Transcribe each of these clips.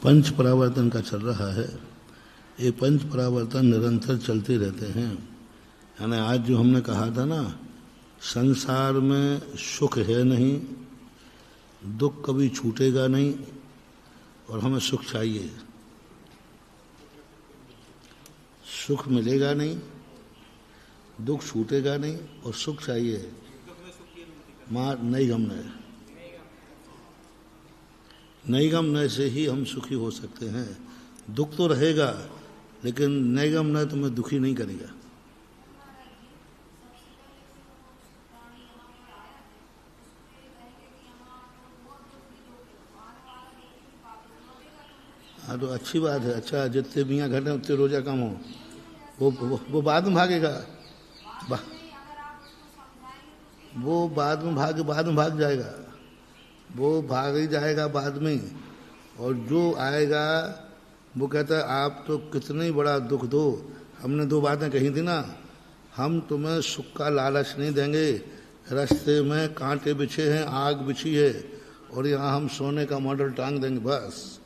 पंच परावर्तन का चल रहा है। ये पंच परावर्तन निरंतर चलते रहते हैं। यानी आज जो हमने कहा था ना, संसार में सुख है नहीं, दुख कभी छूटेगा नहीं और हमें सुख चाहिए। सुख मिलेगा नहीं, दुख छूटेगा नहीं और सुख चाहिए। माँ नैगम नैगम से ही हम सुखी हो सकते हैं। दुख तो रहेगा लेकिन नैगम न तुम्हें दुखी नहीं करेगा। हाँ तो अच्छी बात है। अच्छा, जितने मियाँ घटे उतने रोजा कम हो, वो बाद में भागेगा। वो बाद में भाग जाएगा। वो भाग ही जाएगा बाद में। और जो आएगा वो कहता है आप तो कितनी बड़ा दुख दो। हमने दो बातें कही थी ना, हम तुम्हें सुख का लालच नहीं देंगे। रास्ते में कांटे बिछे हैं, आग बिछी है और यहाँ हम सोने का मॉडल टांग देंगे बस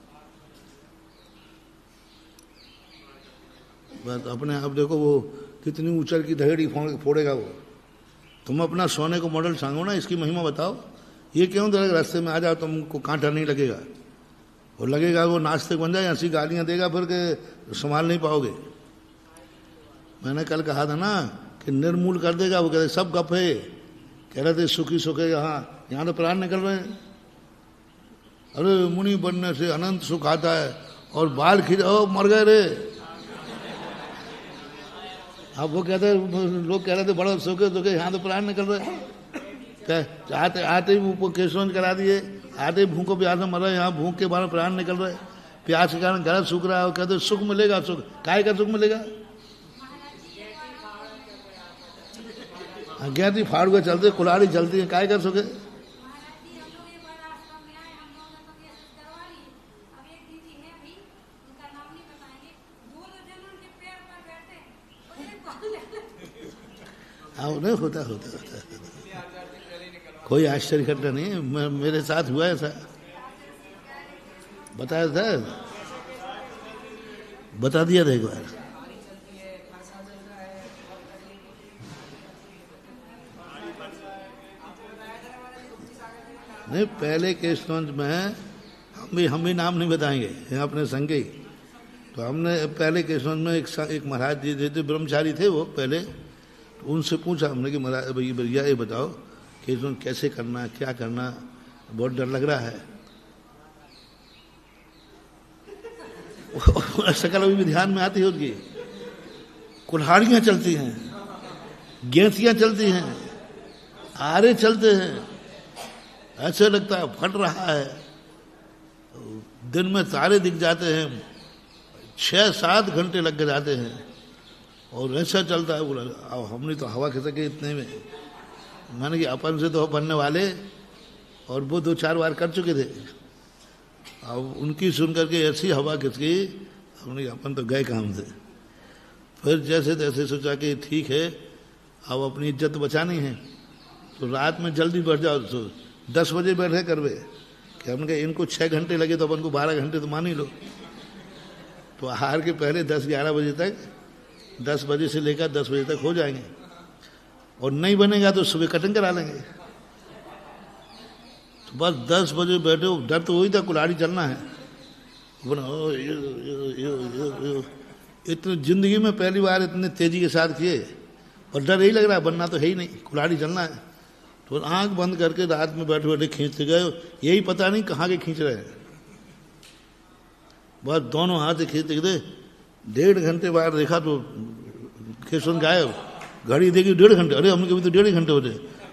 अपने आप देखो वो कितनी ऊंचाई की दहेड़ी फोड़ेगा वो। तुम अपना सोने को मॉडल टांगो ना, इसकी महिमा बताओ। ये क्यों देगा रास्ते में आ जाओ, तुमको कांटा नहीं लगेगा। और लगेगा वो नाश्ते बन जाए, ऐसी गालियाँ देगा फिर के संभाल नहीं पाओगे। मैंने कल कहा था ना कि निर्मूल कर देगा। वो कहते सब गप है, कह रहे थे सुखी सुखे। यहाँ तो प्राण निकल रहे हैं। अरे मुनि बनने से अनंत सुख आता है और बाल खिंचाओ मर गए रे। अब वो कहते लोग कह रहे थे बड़ा सुखे सुखे, यहाँ तो प्राण निकल रहे हैं। आते ही केशवंज करा दिए, आते ही भूख को प्यास में मर रहे। यहाँ भूख के बारे प्राण निकल रहे, प्यास के कारण गला सूख रहा है। कहते सुख मिलेगा, सुख काय का सुख मिलेगा। अज्ञाती फाड़ के चलते, कुल्हाड़ी चलती है, काय का सुख है। नहीं होता कोई आश्चर्य घटना नहीं है। मेरे साथ हुआ ऐसा, बताया था, बता दिया था एक बार। नहीं, पहले केशवंश में हम भी नाम नहीं बताएंगे, यहाँ अपने संग ही। तो हमने पहले केशवंश में एक महाराज जी थे, ब्रह्मचारी थे वो पहले। तो उनसे पूछा हमने कि महाराज भैया ये बताओ कि कैसे करना, क्या करना, बहुत डर लग रहा है। शकल अभी भी ध्यान में आती है उसकी। कुल्हाड़ियाँ चलती हैं, गेंतियाँ चलती हैं, आरे चलते हैं, ऐसे लगता है फट रहा है। दिन में तारे दिख जाते हैं, 6-7 घंटे लग के जाते हैं और ऐसा चलता है। बोला अब हमने तो हवा खिसके इतने में। मैंने कि अपन से तो बनने वाले, और वो 2-4 बार कर चुके थे। अब उनकी सुन करके ऐसी हवा खिसकी, हमने अपन तो गए काम से। फिर जैसे तैसे सोचा कि ठीक है अब अपनी इज्जत बचानी है, तो रात में जल्दी बैठ जाओ। तो 10 बजे बैठे करवे कि हमने कहा इनको 6 घंटे लगे तो अपन को 12 घंटे तो मान ही लो। तो आहार के पहले 10-11 बजे तक, 10 बजे से लेकर 10 बजे तक हो जाएंगे। और नहीं बनेगा तो सुबह कटिंग करा लेंगे। तो बस 10 बजे बैठे हो, डर तो वही था कुल्हाड़ी चलना है। इतनी जिंदगी में पहली बार इतने तेजी के साथ किए और डर यही लग रहा है बनना तो है ही नहीं, कुल्हाड़ी चलना है। तो आंख बंद करके रात में बैठे बैठे खींचते गए, यही पता नहीं कहाँ के खींच रहे हैं। बस दोनों हाथ से खींचते गए। 1.5 घंटे बाद देखा तो केशवन गायब। घड़ी देखी 1.5 घंटे, अरे हमने कभी तो 1.5 घंटे होते।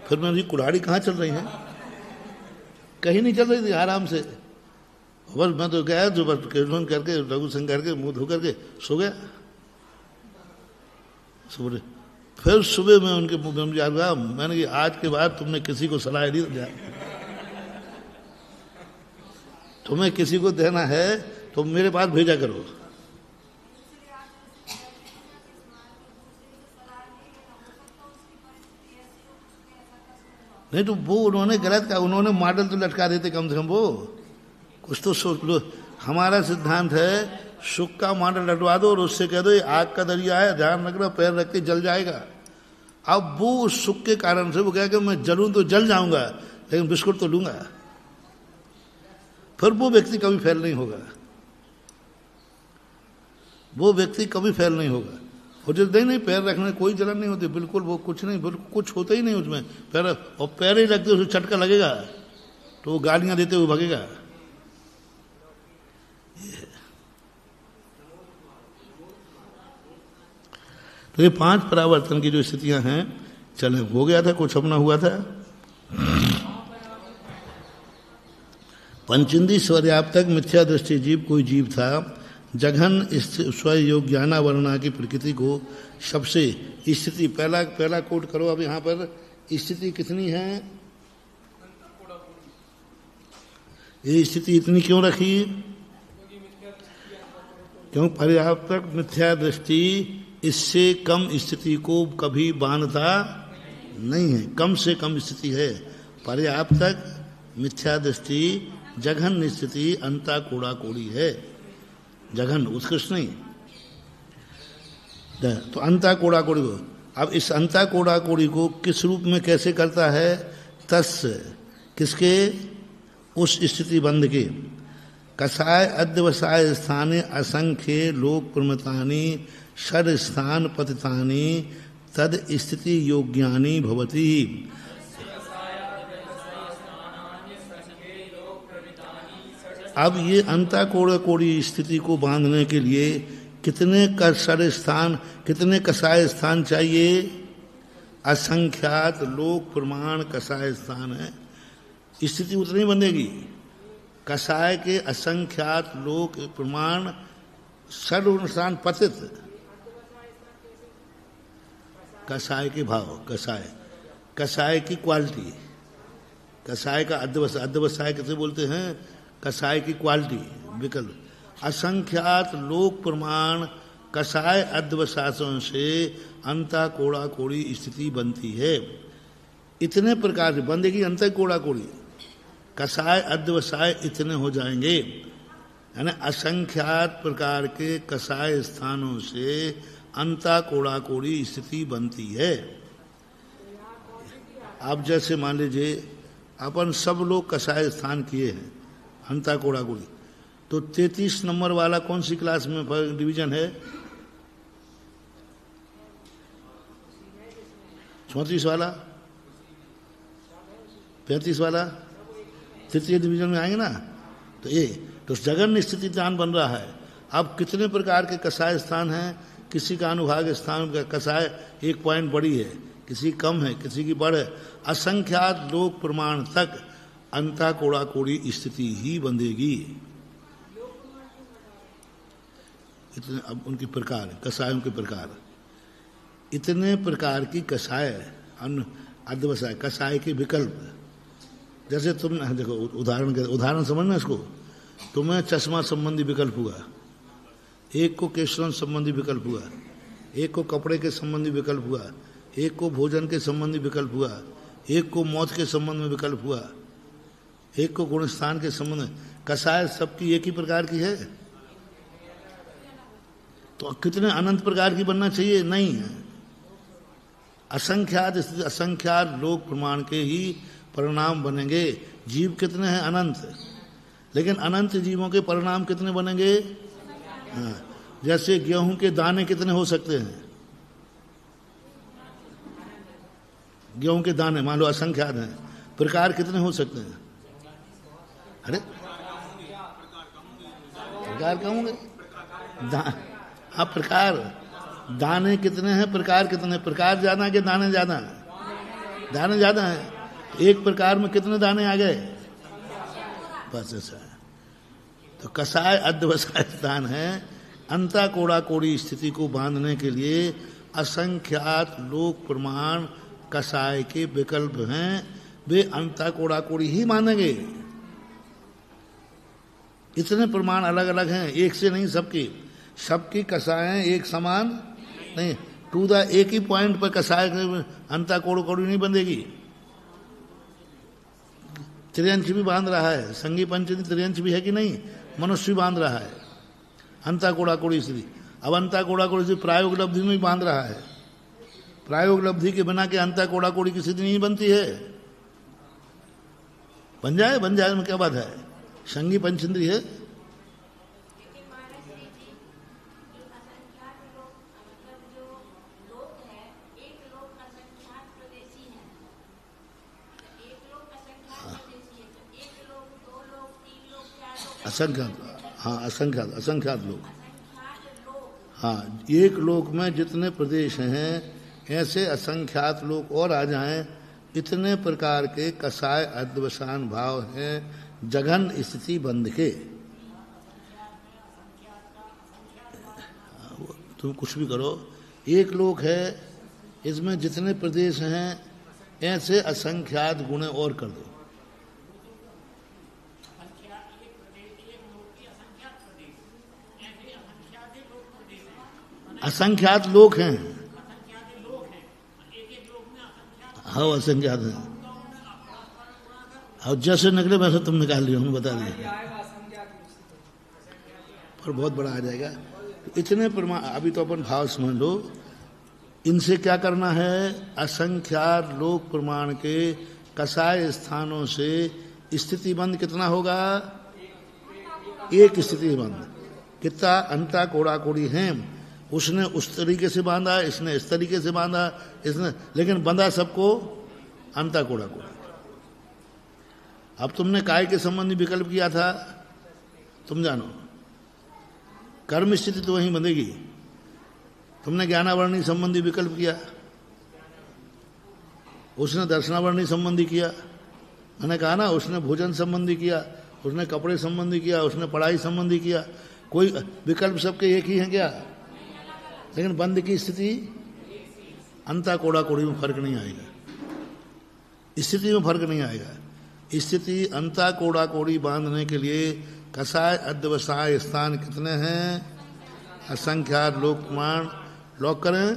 फिर मैंने कुल्हाड़ी कहाँ चल रही है, कहीं नहीं चल रही थी, आराम से। बस मैं तो गया तो बस केशवन करके लघु संग करके मुंह धो करके सो गया। सुबह फिर सुबह में उनके मुंह में याद आया, मैंने कि आज के बाद तुमने किसी को सलाह दी तो तुम्हें किसी को देना है तो मेरे पास भेजा करो। नहीं तो वो उन्होंने गलत कहा, उन्होंने मॉडल तो लटका देते कम से कम, वो कुछ तो सोच लो। हमारा सिद्धांत है सुख का मॉडल लटवा दो और उससे कह दो ये आग का दरिया है, ध्यान रखना, पैर रख के जल जाएगा। अब वो उस सुख के कारण से वो कह कि मैं जलूं तो जल जाऊंगा लेकिन बिस्कुट तो लूंगा, फिर वो व्यक्ति कभी फेल नहीं होगा, वो व्यक्ति कभी फेल नहीं होगा। और जो नहीं पैर रखने कोई जलन नहीं होती, बिल्कुल वो कुछ नहीं, बिल्कुल कुछ होता ही नहीं उसमें पैर, और पैर ही लगते उसे चटका लगेगा तो वो गालियां देते हुए भगेगा। तो ये 5 परावर्तन की जो स्थितियां हैं, चले हो गया था, कुछ अपना हुआ था। पंचेंद्रिय स्वर्याप्तक मिथ्या दृष्टि जीव कोई जीव था, जघन स्वयोग ज्ञानावरणा की प्रकृति को सबसे स्थिति, पहला कोट करो। अब यहां पर स्थिति कितनी है, ये स्थिति इतनी क्यों रखी, क्यों पर्याप्तक मिथ्या दृष्टि इससे कम स्थिति को कभी बांधता नहीं है, कम से कम स्थिति है। पर्याप्तक मिथ्या दृष्टि जघन स्थिति अंता कोड़ा कोड़ी है, जघन उत्कृष्ट नहीं। तो अंता कोड़ा कोड़ी को, अब इस अंता कोड़ा कोड़ी को किस रूप में कैसे करता है, तस् किसके, उस स्थिति बंध के, कसाय अध्यवसाय स्थाने असंख्य लोक प्रमतानि षड स्थान पतितानि तद स्थिति योग्यानि भवति। अब ये अंता कोड़ा कोड़ी स्थिति को बांधने के लिए कितने षड स्थान, कितने कसाय स्थान चाहिए, असंख्यात लोक प्रमाण कसाय स्थान है, स्थिति उतनी बनेगी। कसाय के असंख्यात लोक प्रमाण षड स्थान पतित, कसाय के भाव, कसाय की क्वालिटी, कसाय का अध्यवसाय कैसे बोलते हैं, कसाय की क्वालिटी विकल्प, असंख्यात लोक प्रमाण कसाय अध्यवसायों से अंता कोड़ा कोड़ी स्थिति बनती है। इतने प्रकार से बंदेगी अंत कोड़ा कोड़ी, कसाय अध्यवसाय इतने हो जाएंगे, यानी असंख्यात प्रकार के कसाय स्थानों से अंता कोड़ा कोड़ी स्थिति बनती है। आप जैसे मान लीजिए अपन सब लोग कसाय स्थान किए हैं अंता कोड़ा कोड़ी, तो 33 नंबर वाला कौन सी क्लास में डिवीजन है, 34 वाला, 35 वाला, तृतीय डिवीजन में आएंगे ना। तो ये तो जगन स्थिति ध्यान बन रहा है। अब कितने प्रकार के कसाय स्थान हैं, किसी का अनुभाग स्थान का कसाय 1 पॉइंट बड़ी है, किसी कम है, किसी की बड़ है, असंख्यात लोक प्रमाण तक अंता कोड़ा कोड़ी स्थिति ही बंधेगी। इतने अब उनके प्रकार, कसायों के प्रकार, इतने प्रकार की कसाय अध्यवसाय, कसाय के विकल्प। जैसे तुम देखो उदाहरण समझना इसको, तुम्हें चश्मा संबंधी विकल्प हुआ, एक को केशवन संबंधी विकल्प हुआ, एक को कपड़े के संबंधी विकल्प हुआ, एक को भोजन के संबंधी विकल्प हुआ, एक को मौत के संबंध में विकल्प हुआ, एक को गुणस्थान के संबंध में। कसाय सबकी एक ही प्रकार की है, तो कितने अनंत प्रकार की बनना चाहिए, नहीं है। असंख्यात स्थिति, असंख्यात लोक प्रमाण के ही परिणाम बनेंगे। जीव कितने हैं, अनंत, लेकिन अनंत जीवों के परिणाम कितने बनेंगे। हाँ, जैसे गेहूं के दाने कितने हो सकते हैं, गेहूं के दाने मान लो असंख्यात हैं, प्रकार कितने हो सकते हैं? अरे प्रकार कम होंगे। हाँ प्रकार, दाने कितने हैं, प्रकार कितने? प्रकार ज्यादा कि दाने ज्यादा? दाने ज्यादा है। एक प्रकार में कितने दाने आ गए? बस ऐसा है। तो कसाय अध्यवसाय स्थान है। अंता कोड़ा कोड़ी स्थिति को बांधने के लिए असंख्यात लोक प्रमाण कसाय के विकल्प हैं, वे अंता कोड़ा कोड़ी ही मानेंगे। इतने प्रमाण अलग अलग हैं, एक से नहीं, सबकी सबकी कसायें एक समान नहीं। टू द एक ही पॉइंट पर कसाय अंता कोड़ कोड़ी नहीं बंधेगी। त्रियंश भी बांध रहा है, संगी पंचमी त्रियंश भी है कि नहीं? मनुष्य भी बांध रहा है अंता कोड़ा कोड़ी स्थिति। अब अंता कोड़ा कोड़ी स्थिति प्रायोग लब्धि में भी बांध रहा है। प्रायोग लब्धि के बिना के अंता कोड़ा कोड़ी की स्थिति नहीं बनती है। बन जाए में क्या बात है? संगी पंचेंद्री है। असंख्यात, हाँ असंख्यात लोग। हाँ, एक लोक में जितने प्रदेश हैं ऐसे असंख्यात लोग और आ जाएं, इतने प्रकार के कसाय अध्यवसान भाव हैं जघन स्थिति बंध के। तुम कुछ भी करो, एक लोक है, इसमें जितने प्रदेश हैं ऐसे असंख्यात गुणे और कर दो। असंख्यात लोग हैं, हाँ असंख्यात हैं। और जैसे निकले वैसे तुम निकाल लियो, हमने बता दिया, पर बहुत बड़ा आ जाएगा। इतने प्रमाण, अभी तो अपन भाव समझ लो। इनसे क्या करना है? असंख्यात लोक प्रमाण के कसाय स्थानों से स्थिति बंद कितना होगा? एक स्थिति बंद। कितना अंता कोड़ा कोड़ी है, उसने उस तरीके से बांधा, इसने इस तरीके से बांधा, इसने, लेकिन बंधा सबको अंता कोड़ा कोड़ा। अब तुमने काय के संबंधी विकल्प किया था, तुम जानो कर्म स्थिति तो वहीं बंधेगी। तुमने ज्ञानावरणी संबंधी विकल्प किया, उसने दर्शनावरणी संबंधी किया, मैंने कहा ना, उसने भोजन संबंधी किया, उसने कपड़े संबंधी किया, उसने पढ़ाई संबंधी किया। कोई विकल्प सबके एक ही हैं क्या? लेकिन बंद की स्थिति अंता कोड़ा कोड़ी में फर्क नहीं आएगा, स्थिति में फर्क नहीं आएगा। स्थिति अंता कोड़ा कोड़ी बांधने के लिए कसाय अध्यवसाय स्थान कितने हैं? असंख्यात लोक प्रमाण। लॉक करें,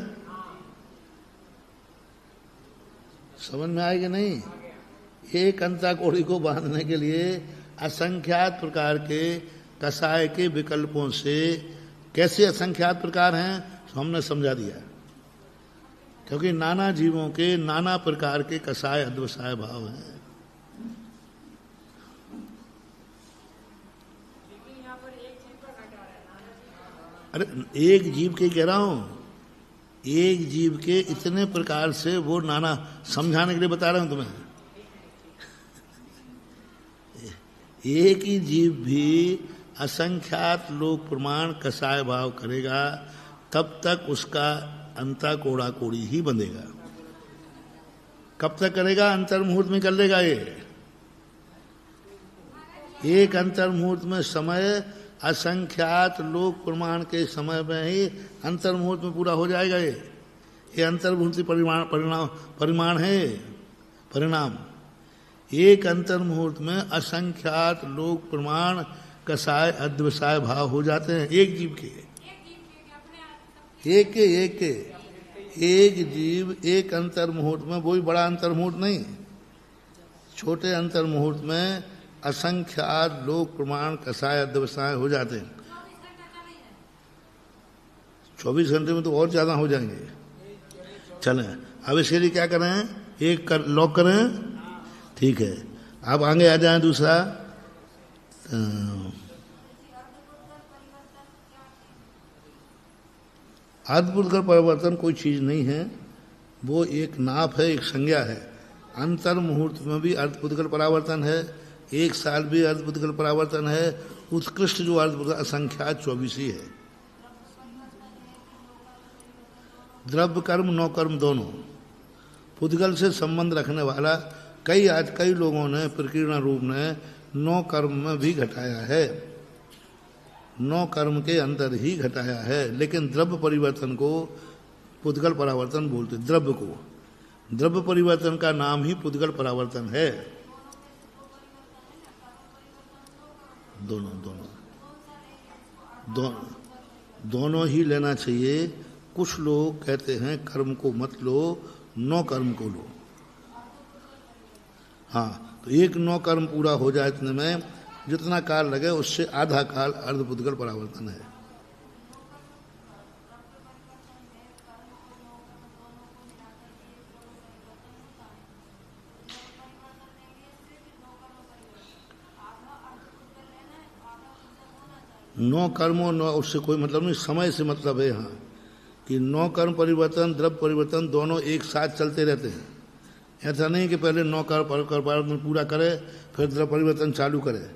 समझ में आएगा नहीं? एक अंता कोड़ी को बांधने के लिए असंख्यात प्रकार के कसाय के विकल्पों से, कैसे असंख्यात प्रकार हैं तो हमने समझा दिया, क्योंकि नाना जीवों के नाना प्रकार के कसाय अध्यवसाय भाव हैं। अरे एक जीव के कह रहा हूं, एक जीव के इतने प्रकार से वो नाना, समझाने के लिए बता रहा हूं तुम्हें। एक ही जीव भी असंख्यात लोक प्रमाण कसाय भाव करेगा, तब तक उसका अंता कोड़ा कोड़ी ही बंधेगा। कब तक करेगा? अंतर मुहूर्त में कर लेगा। ये एक अंतर मुहूर्त में समय, असंख्यात लोक प्रमाण के समय में ही अंतर मुहूर्त में पूरा हो जाएगा। ये अंतर्मुहूर्ती परिमाण है, परिणाम। एक अंतर मुहूर्त में असंख्यात लोक प्रमाण कसाय अध्यवसाय भाव हो जाते हैं एक जीव के। एक जीव एक अंतर मुहूर्त में, वही बड़ा अंतर मुहूर्त नहीं, छोटे अंतर मुहूर्त में असंख्यात लोक प्रमाण कसाय अध्यवसाय हो जाते हैं। 24 घंटे में तो और ज्यादा हो जाएंगे। चलें, अब इसके लिए क्या करें? एक लॉक करें, ठीक है। अब आगे आ जाए दूसरा। अद्भुत कर परिवर्तन कोई चीज नहीं है। वो एक नाप है, एक संज्ञा है। अंतर मुहूर्त में भी अर्धपुद्गल परावर्तन है, 1 साल भी अर्धपुद्गल परावर्तन है। उत्कृष्ट जो अर्धपुद्गल असंख्यात 24 ही है। द्रव्य कर्म 9 कर्म दोनों पुद्गल से संबंध रखने वाला कई लोगों ने प्रकीर्णा रूप ने 9 कर्म में भी घटाया है, 9 कर्म के अंदर ही घटाया है। लेकिन द्रव्य परिवर्तन को पुद्गल परावर्तन बोलते। द्रव्य परिवर्तन का नाम ही पुद्गल परावर्तन है। दोनों ही लेना चाहिए। कुछ लोग कहते हैं कर्म को मत लो, 9 कर्म को लो। हाँ, तो 9 कर्म पूरा हो जाए इतने में जितना काल लगे उससे आधा काल अर्धपुद्गल परावर्तन है। नौ कर्मों नौ उससे कोई मतलब नहीं, समय से मतलब है यहाँ कि 9 कर्म परिवर्तन द्रव्य परिवर्तन दोनों एक साथ चलते रहते हैं। ऐसा नहीं कि पहले 9 कर्म परिवर्तन पूरा करे फिर द्रव्य परिवर्तन चालू करे।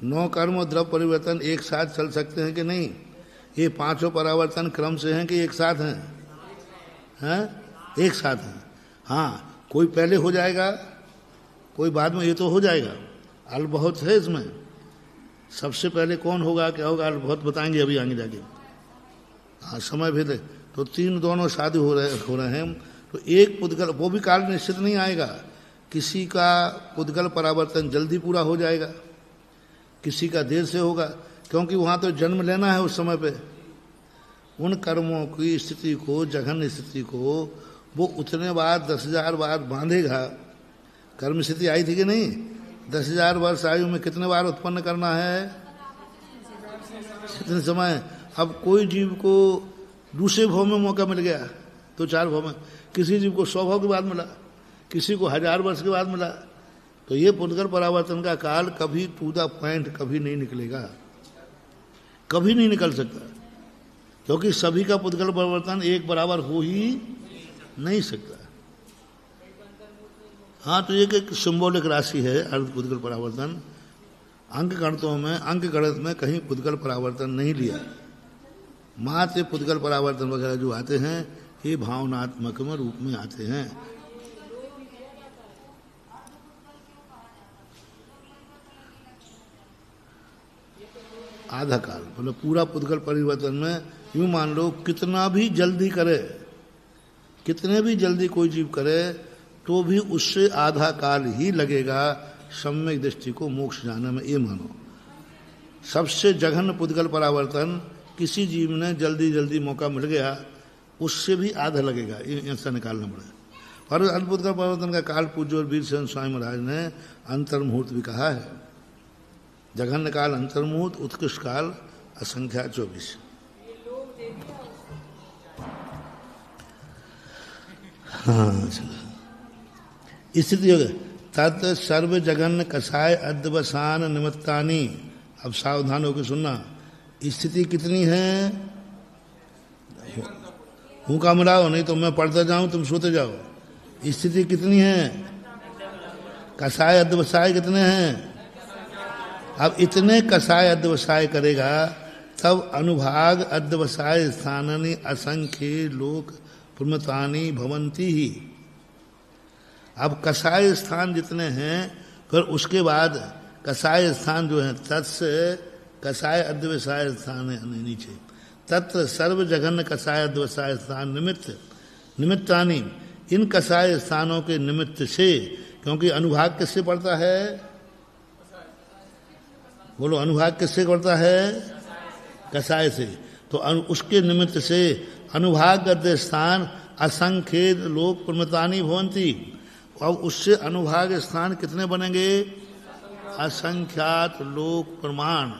9 कर्म और द्रव्य परिवर्तन एक साथ चल सकते हैं कि नहीं? ये 5 परावर्तन क्रम से हैं कि एक साथ हैं? एक साथ हैं। हाँ, कोई पहले हो जाएगा कोई बाद में, ये तो हो जाएगा। अल बहुत है इसमें। सबसे पहले कौन होगा क्या होगा अल बहुत बताएंगे अभी आगे जाके। हाँ, समय भेद है। तो 3 दोनों शादी हो रहे हैं। तो एक पुद्गल, वो भी काल निश्चित नहीं आएगा। किसी का पुद्गल परावर्तन जल्दी पूरा हो जाएगा, किसी का देर से होगा, क्योंकि वहाँ तो जन्म लेना है उस समय पे। उन कर्मों की स्थिति को, जघन्य स्थिति को वो उतने बार 10,000 बार बांधेगा। कर्म स्थिति आई थी कि नहीं? 10,000 वर्ष आयु में कितने बार उत्पन्न करना है? कितने समय? अब कोई जीव को दूसरे भाव में मौका मिल गया तो 4 भाव में, किसी जीव को 100 भाव के बाद मिला, किसी को 1000 वर्ष के बाद मिला। तो ये पुद्गल परावर्तन का काल कभी टू द पॉइंट कभी नहीं निकलेगा, कभी नहीं निकल सकता, क्योंकि सभी का पुद्गल परिवर्तन एक बराबर हो ही नहीं सकता। हाँ, तो एक सिंबॉलिक राशि है अर्ध पुद्गल परावर्तन। अंक गणित में कहीं पुद्गल परावर्तन नहीं लिया। मात्र पुद्गल परावर्तन वगैरह जो आते हैं ये भावनात्मक में रूप में आते हैं। आधा काल मतलब पूरा पुद्गल परिवर्तन में यूं मान लो कितना भी जल्दी करे, कितने भी जल्दी कोई जीव करे तो भी उससे आधा काल ही लगेगा सम्यक दृष्टि को मोक्ष जाने में। ये मानो सबसे जघन्य पुद्गल परावर्तन किसी जीव ने जल्दी मौका मिल गया उससे भी आधा लगेगा, ऐसा निकालना पड़ेगा। और अद्भुतगल परावर्तन का काल पूज्य और वीर सेन स्वामी महाराज ने अंतर्मुहूर्त भी कहा है। जघन्य काल अंतर्मुहूर्त, उत्कृष्ट काल असंख्या 24। हाँ, स्थिति हो गई तत् सर्व जघन्य कषाय अद्वसान निमित्तानी। अब सावधान होकर सुनना, स्थिति कितनी है? हूँ का मिलाओ, नहीं तो मैं पढ़ते जाऊं तुम सोते जाओ। स्थिति कितनी है? कषाय अद्वसाय कितने हैं? अब इतने कषाय अद्वसाय करेगा तब अनुभाग अद्वसाय स्थाननि असंख्य लोक प्रमतानी भवंती ही। अब कषाय स्थान जितने हैं फिर उसके बाद कषाय स्थान जो है तत्से कषाय अद्वसाय स्थान है नीचे, तत्र सर्व जघन्य कषाय अद्वसाय स्थान निमित्तानी। इन कषाय स्थानों के निमित्त से, क्योंकि अनुभाग किससे पड़ता है? बोलो, अनुभाग किससे पड़ता है? कषाय से। तो उसके निमित्त से अनुभाग गद्य स्थान असंख्य लोक प्रमतानी भवंती। अब उससे अनुभाग स्थान कितने बनेंगे? असंख्यात लोक प्रमाण,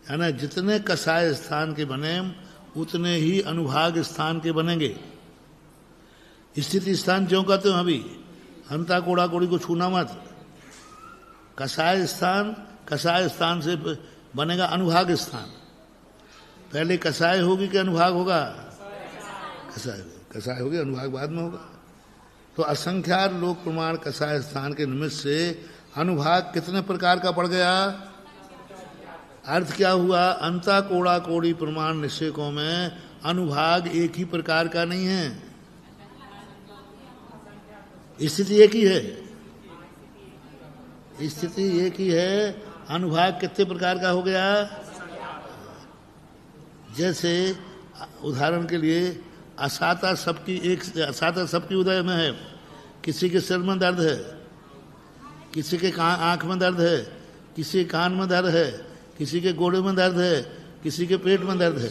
है ना। जितने कषाय स्थान के बने उतने ही अनुभाग स्थान के बनेंगे। स्थिति स्थान क्यों कहते हो? अभी हंता कोड़ा कोड़ी को छूना मत। कषाय स्थान से बनेगा अनुभाग स्थान। पहले कषाय होगी कि अनुभाग होगा? कसाय हो गया, अनुभाग बाद में होगा। तो असंख्यात लोक प्रमाण कसाय स्थान के निमित्त से अनुभाग कितने प्रकार का पड़ गया? अर्थ क्या हुआ? अंता कोड़ा कोड़ी प्रमाण निश्चयकों में अनुभाग एक ही प्रकार का नहीं है, स्थिति एक ही है, स्थिति एक ही है। अनुभाग कितने प्रकार का हो गया? जैसे उदाहरण के लिए असाता सबकी उदय में है। किसी के सिर में दर्द है, किसी के आंख में दर्द है, किसी के कान में दर्द है, किसी के गोड़े में दर्द है, किसी के पेट में दर्द है।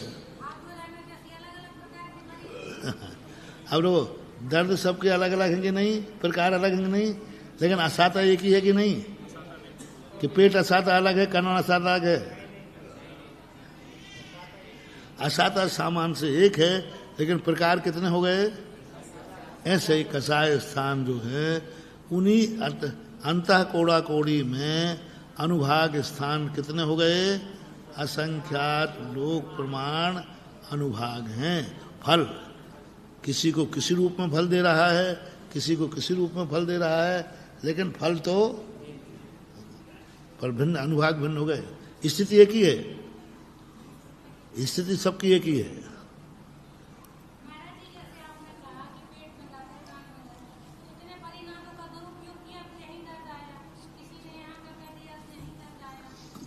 अब वो दर्द सबके अलग अलग हैं कि नहीं, प्रकार अलग हैं कि नहीं, लेकिन असाता एक ही है कि नहीं? कि पेट असाता अलग है, कान असाता अलग है। असाता सामान से एक है, लेकिन प्रकार कितने हो गए? ऐसे ही कसाय स्थान जो है उन्हीं अंतः कोड़ा कोड़ी में अनुभाग स्थान कितने हो गए? असंख्यात लोक प्रमाण अनुभाग हैं। फल किसी को किसी रूप में फल दे रहा है, किसी को किसी रूप में फल दे रहा है, लेकिन फल तो पर भिन्न, अनुभाग भिन्न हो गए। स्थिति एक ही है, स्थिति सबकी एक ही है।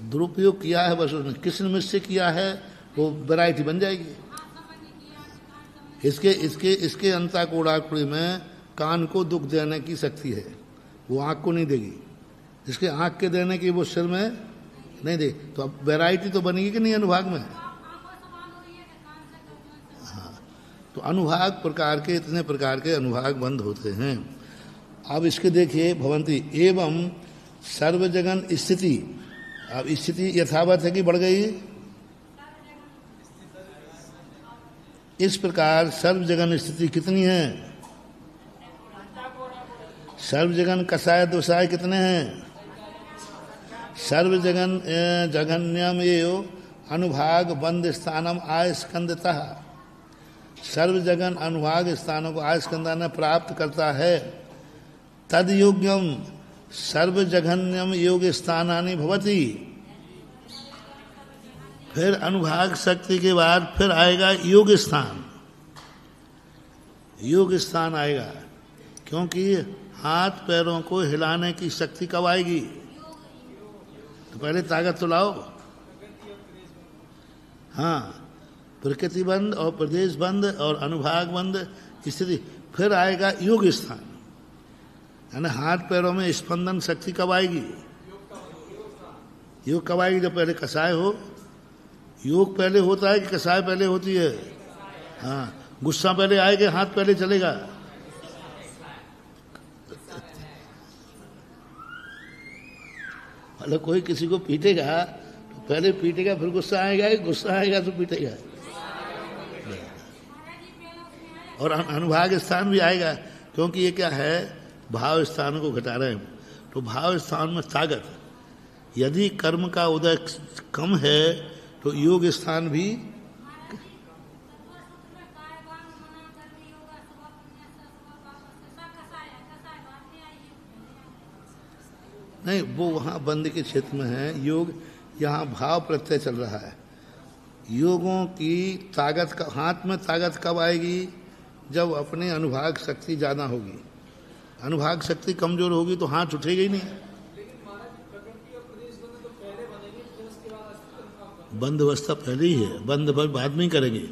दुरुपयोग किया है बस उसने, किस निमित्त से किया है वो वैरायटी बन जाएगी। इसके अंता कोड़ाकुड़ी में कान को दुख देने की शक्ति है, वो आँख को नहीं देगी। इसके आँख के देने की वो सिर में नहीं दे, तो अब वैरायटी तो बनेगी कि नहीं अनुभाग में? हाँ, तो अनुभाग प्रकार के इतने प्रकार के अनुभाग बंद होते हैं। अब इसके देखिए भवंती एवं सर्वजगन स्थिति। अब स्थिति यथावत है कि बढ़ गई? इस प्रकार सर्वजगन स्थिति कितनी है? सर्वजगन कसाय दोषाय कितने हैं? सर्वजगन जघन्यम एव अनुभाग बंद स्थानम आयस्कंदतः। सर्वजगन अनुभाग स्थानों को आयस्कंदा ने प्राप्त करता है। तद योग्यम सर्वजघन्यम योग स्थानानि भवति। फिर अनुभाग शक्ति के बाद फिर आएगा योग स्थान। योग स्थान आएगा, क्योंकि हाथ पैरों को हिलाने की शक्ति कब आएगी? तो पहले ताकत तो लाओ। हाँ, प्रकृति बंद और प्रदेश बंद और अनुभाग बंद स्थिति, फिर आएगा योग स्थान। यानी हाथ पैरों में स्पंदन शक्ति कब आएगी? योग कब आएगी? जब पहले कसाय हो। योग पहले होता है कि कसाय पहले होती है? हाँ, गुस्सा पहले आएगा, हाथ पहले चलेगा। मतलब कोई किसी को पीटेगा तो पहले पीटेगा, फिर गुस्सा आएगा, गुस्सा आएगा तो पीटेगा। और अनुभाग स्थान भी आएगा, क्योंकि ये क्या है, भाव स्थान को घटा रहे हैं। तो भाव स्थान में ताकत, यदि कर्म का उदय कम है तो योग स्थान भी नहीं, वो वहाँ बंद के क्षेत्र में है योग। यहाँ भाव प्रत्यय चल रहा है। योगों की ताकत का, हाथ में ताकत कब आएगी? जब अपने अनुभाग शक्ति ज़्यादा होगी। अनुभाग शक्ति कमजोर होगी तो हाथ उठेगा ही नहीं। बंद अवस्था पहले ही है, बंद पर बाद में ही करेंगे।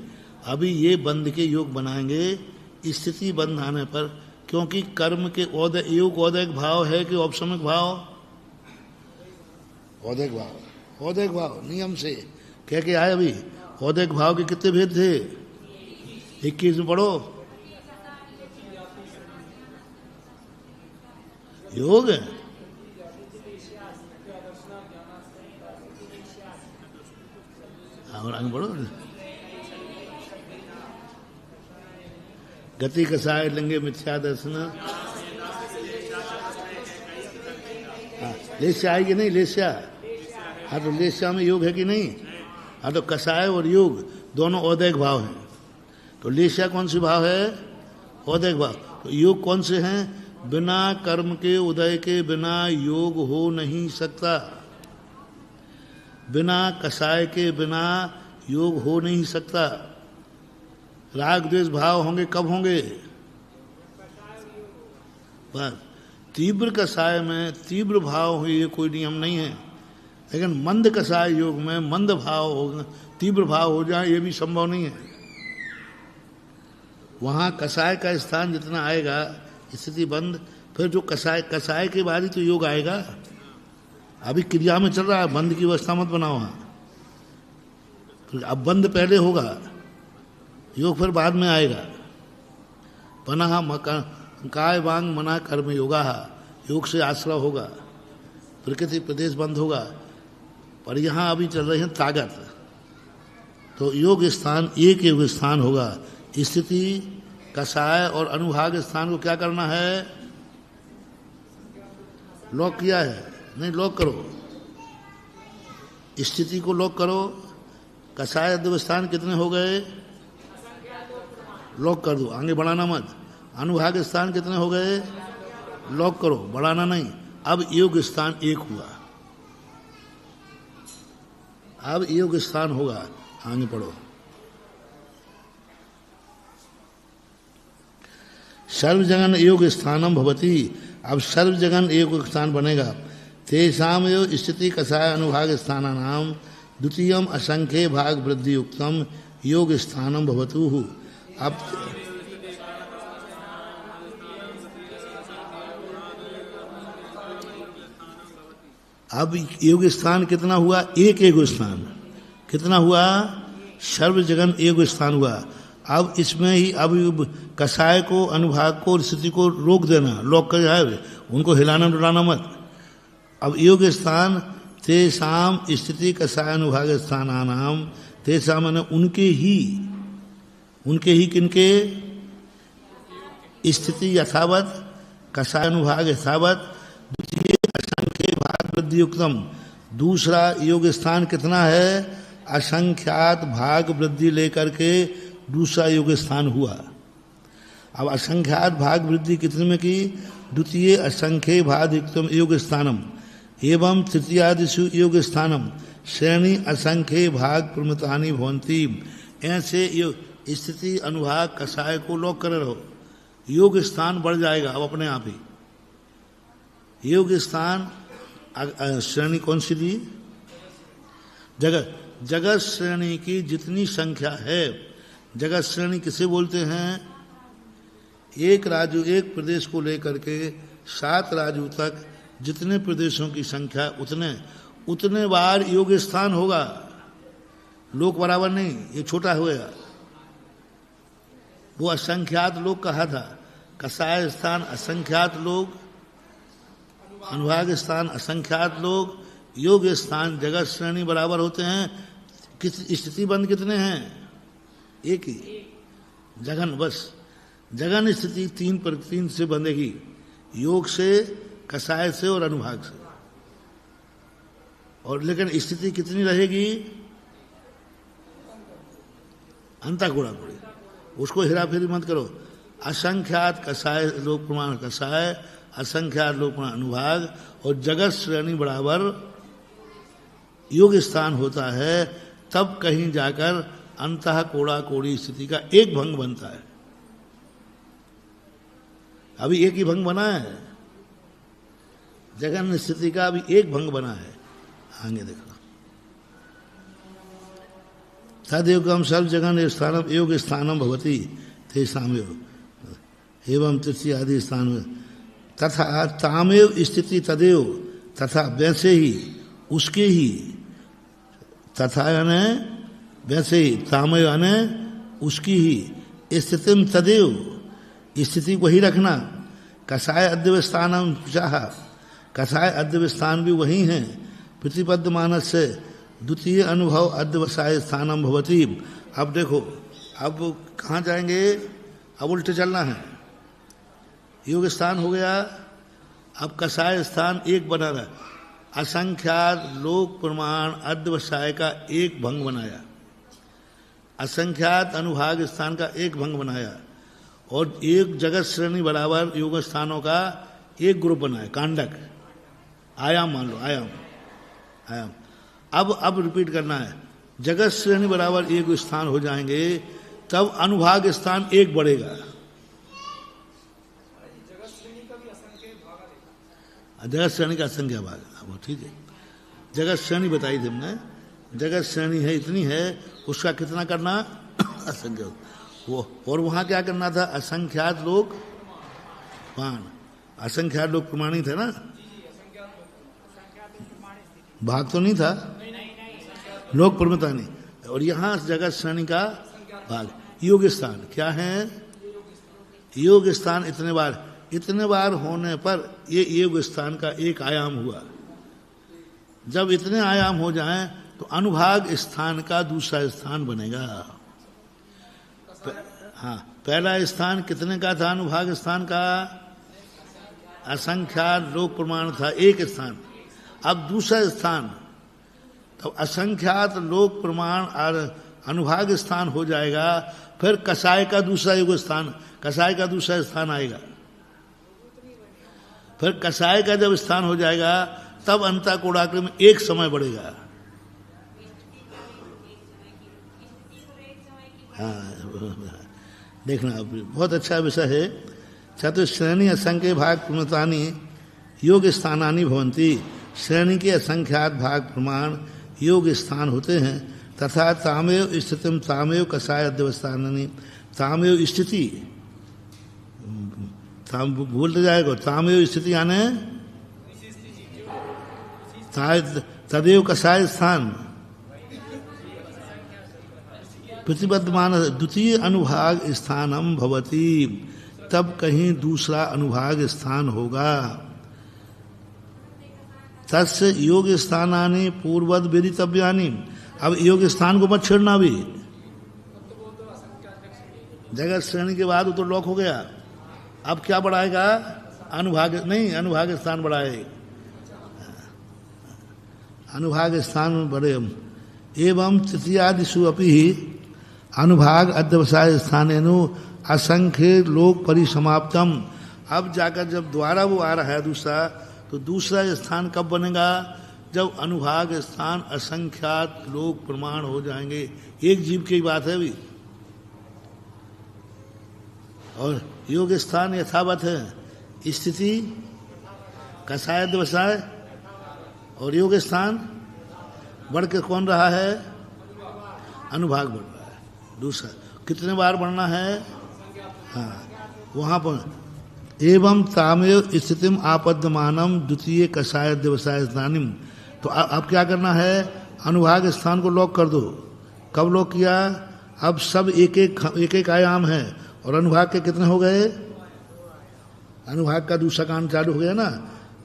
अभी ये बंद के योग बनाएंगे स्थिति बंद आने पर, क्योंकि कर्म के योग औदैक भाव है कि औपसमिक भाव? औदैक भाव। औदैक भाव नियम से कह के आए। अभी औदैक भाव के कितने भेद थे? 21 में पढ़ो। योग और आगे बढ़ो। गति कसाय लिंगे मिथ्या दर्शन। हाँ, लेस्या आएगी नहीं? लेस्या, हाँ, तो लेस्या में योग है कि नहीं? हाँ, तो कसाय और योग दोनों औदैक भाव हैं। तो लेस्या कौन सी भाव है? और देख बात, तो योग कौन से हैं? बिना कर्म के उदय के बिना योग हो नहीं सकता। बिना कषाय के बिना योग हो नहीं सकता। राग द्वेष भाव होंगे कब होंगे? बस तीव्र कषाय में तीव्र भाव हो, ये कोई नियम नहीं है। लेकिन मंद कषाय योग में मंद भाव हो, तीव्र भाव हो जाए, ये भी संभव नहीं है। वहाँ कषाय का स्थान जितना आएगा स्थिति बंद, फिर जो कषाय के बाद ही तो योग आएगा। अभी क्रिया में चल रहा है, बंद की अवस्था मत बनाओ वहाँ। तो अब बंद पहले होगा, योग फिर बाद में आएगा। पनः काय वांग मना कर्म योगा, योग से आश्रय होगा, प्रकृति प्रदेश बंद होगा। पर यहाँ अभी चल रही है ताकत, तो योग स्थान एक योग स्थान होगा। स्थिति कषाय और अनुभाग स्थान को क्या करना है? लॉक किया है? नहीं, लॉक करो। स्थिति को लॉक करो। कषाय अद्वैत स्थान कितने हो गए? लॉक कर दो, आगे बढ़ाना मत। अनुभाग स्थान कितने हो गए? लॉक करो, बढ़ाना नहीं। अब योग स्थान एक हुआ, अब योग स्थान होगा। आगे पढ़ो। सर्वजगन योग स्थानम भवति, अब सर्वजगन योग स्थान बनेगा। तेषाम एव स्थिति कषाय अनुभाग स्थानानाम द्वितीयम असंख्य भाग वृद्धि युक्तम योग स्थानम भवतु। अब योग स्थान कितना हुआ? एक योग स्थान। कितना हुआ? सर्वजगन योग स्थान हुआ। अब इसमें ही अब कषाय को अनुभाग को स्थिति को रोक देना, लॉक कर जाए, उनको हिलाना डुलाना मत। अब योग स्थान तेषाम स्थिति कषाय अनुभाग स्थानानाम, तेषाम माने उनके ही किनके? स्थिति यथावत कषाय अनुभाग यथावत द्वितीय असंख्य भाग वृद्धि युक्तम। दूसरा योग स्थान कितना है? असंख्यात भाग वृद्धि लेकर के दूसरा योग स्थान हुआ। अब असंख्यात भाग वृद्धि कितने में की? द्वितीय असंख्य भाग युक्तम योग स्थानम एवं तृतीयादिशु योग स्थानम श्रेणी असंख्य भाग प्रमतानी भवंती। ऐसे स्थिति अनुभाग कषाय को लॉक कर रहो, योग स्थान बढ़ जाएगा अब अपने आप ही। योग स्थान श्रेणी कौन सी दी? जगत श्रेणी की जितनी संख्या है, जगत श्रेणी किसे बोलते हैं? एक राज्य एक प्रदेश को लेकर के 7 राज्यों तक जितने प्रदेशों की संख्या उतने बार योग स्थान होगा। लोक बराबर नहीं, ये छोटा होगा। वो असंख्यात लोग कहा था। कषाय स्थान असंख्यात लोग, अनुभाग स्थान असंख्यात लोग, योग स्थान जगत श्रेणी बराबर होते हैं। किस स्थिति बंद कितने हैं? एक ही। जगन, बस जगन स्थिति 3 से बंधेगी, योग से, कषाय से और अनुभाग से। और लेकिन स्थिति कितनी रहेगी? अंतःकोड़ा कोड़ी, उसको हेराफेरी मत करो। असंख्यात कषाय लोक प्रमाण कषाय, असंख्यात लोक प्रमाण अनुभाग, और जगत श्रेणी बराबर योग स्थान होता है। तब कहीं जाकर अंतः कोड़ा कोड़ी स्थिति का एक भंग बनता है। अभी एक ही भंग बना है, जगन स्थिति का अभी एक भंग बना है। आगे देखो। तदेवगम सर्व जगन स्थानम योग स्थानम भवति तेषाम एवं तृतीय आदि स्थान तथा तामेव स्थिति तदेव, तथा वैसे ही उसके ही, तथा यानी वैसे ही, तामेव यानी उसकी ही, स्थितिम तदेव स्थिति को ही रखना। कषाय अद्वैत स्थानम चाह, कषाय अद्वैत स्थान भी वही है। प्रतिपद्ध मानस से द्वितीय अनुभव अद्वसाय स्थानम भवती। अब देखो, अब कहाँ जाएंगे? अब उल्टे चलना है। योग स्थान हो गया, अब कषाय स्थान एक बना रहा। असंख्यात लोक प्रमाण अद्वसाय का एक भंग बनाया, असंख्यात अनुभाग स्थान का एक भंग बनाया, और एक जगत श्रेणी बराबर योग स्थानों का एक ग्रुप बना है, कांडक आयाम मान लो, आयाम आयाम। अब रिपीट करना है, जगत श्रेणी बराबर एक स्थान हो जाएंगे तब अनुभाग स्थान एक बढ़ेगा। जगत श्रेणी का असंख्य भाग, अब ठीक है, जगत श्रेणी बताई थी हमने, जगत श्रेणी है इतनी है, उसका कितना करना असंख्य, वो और वहां क्या करना था, असंख्यात लोक प्रमाण, असंख्यात लोक प्रमाणित है ना, भाग तो नहीं था, लोक प्रमिता नहीं, और यहां जगत श्रेणी का भाग योग स्थान क्या है, योग स्थान इतने बार होने पर ये योग स्थान का एक आयाम हुआ। जब इतने आयाम हो जाएं तो अनुभाग स्थान का दूसरा स्थान बनेगा। हाँ, पहला स्थान कितने का था, अनुभाग स्थान का असंख्यात लोक प्रमाण था, एक स्थान। अब दूसरा स्थान तो असंख्यात लोक प्रमाण और अनुभाग स्थान हो जाएगा, फिर कसाय का दूसरा योग स्थान, कसाय का दूसरा स्थान आएगा, फिर कसाय का जब स्थान हो जाएगा तब अंताकोडाग्र में एक समय बढ़ेगा। हाँ देखना, बहुत अच्छा विषय है। चतुश्रेणी असंख्य भाग प्रमतानी योग स्थानानि भवंती, श्रेणी के असंख्यात भाग प्रमाण योग स्थान होते हैं। तथा तामेव स्थितिम तामेव कसाय अध्यवस्थानी, तामेव स्थिति भूलते जाएगा, तामेव स्थिति आने तदेव कसाय स्थान प्रतिबद्धमान द्वितीय अनुभाग स्थानम भवती, तब कहीं दूसरा अनुभाग स्थान होगा। तस्य योग स्थानानि पूर्वद विदितव्यानि, अब योग स्थान को मत छेड़ना भी, जगत श्रेणी के बाद वो तो लॉक हो गया, अब क्या बढ़ाएगा, अनुभाग नहीं, अनुभाग स्थान बढ़ाए, अनुभाग स्थान बढ़े। एवं तृतीयादिषु अपि अनुभाग अध्यवसाय स्थानेनु असंख्य लोक परिसमाप्तम। अब जाकर जब द्वारा वो आ रहा है दूसरा, तो दूसरा स्थान कब बनेगा, जब अनुभाग स्थान असंख्यात लोक प्रमाण हो जाएंगे। एक जीव की बात है अभी, और योग स्थान यथावत है, स्थिति कसाय अध्यवसाय, और योग स्थान बढ़ के कौन रहा है, अनुभाग बढ़ रहा है। दूसरा कितने बार बढ़ना है, हाँ वहां पर एवं तामेव स्थितिम आपद्यमानम द्वितीय कसाय अध्यवसाय स्थानिम। तो अब क्या करना है, अनुभाग स्थान को लॉक कर दो। कब लॉक किया, अब सब एक एक आयाम है, और अनुभाग के कितने हो गए, अनुभाग का दूसरा कांड चालू हो गया ना,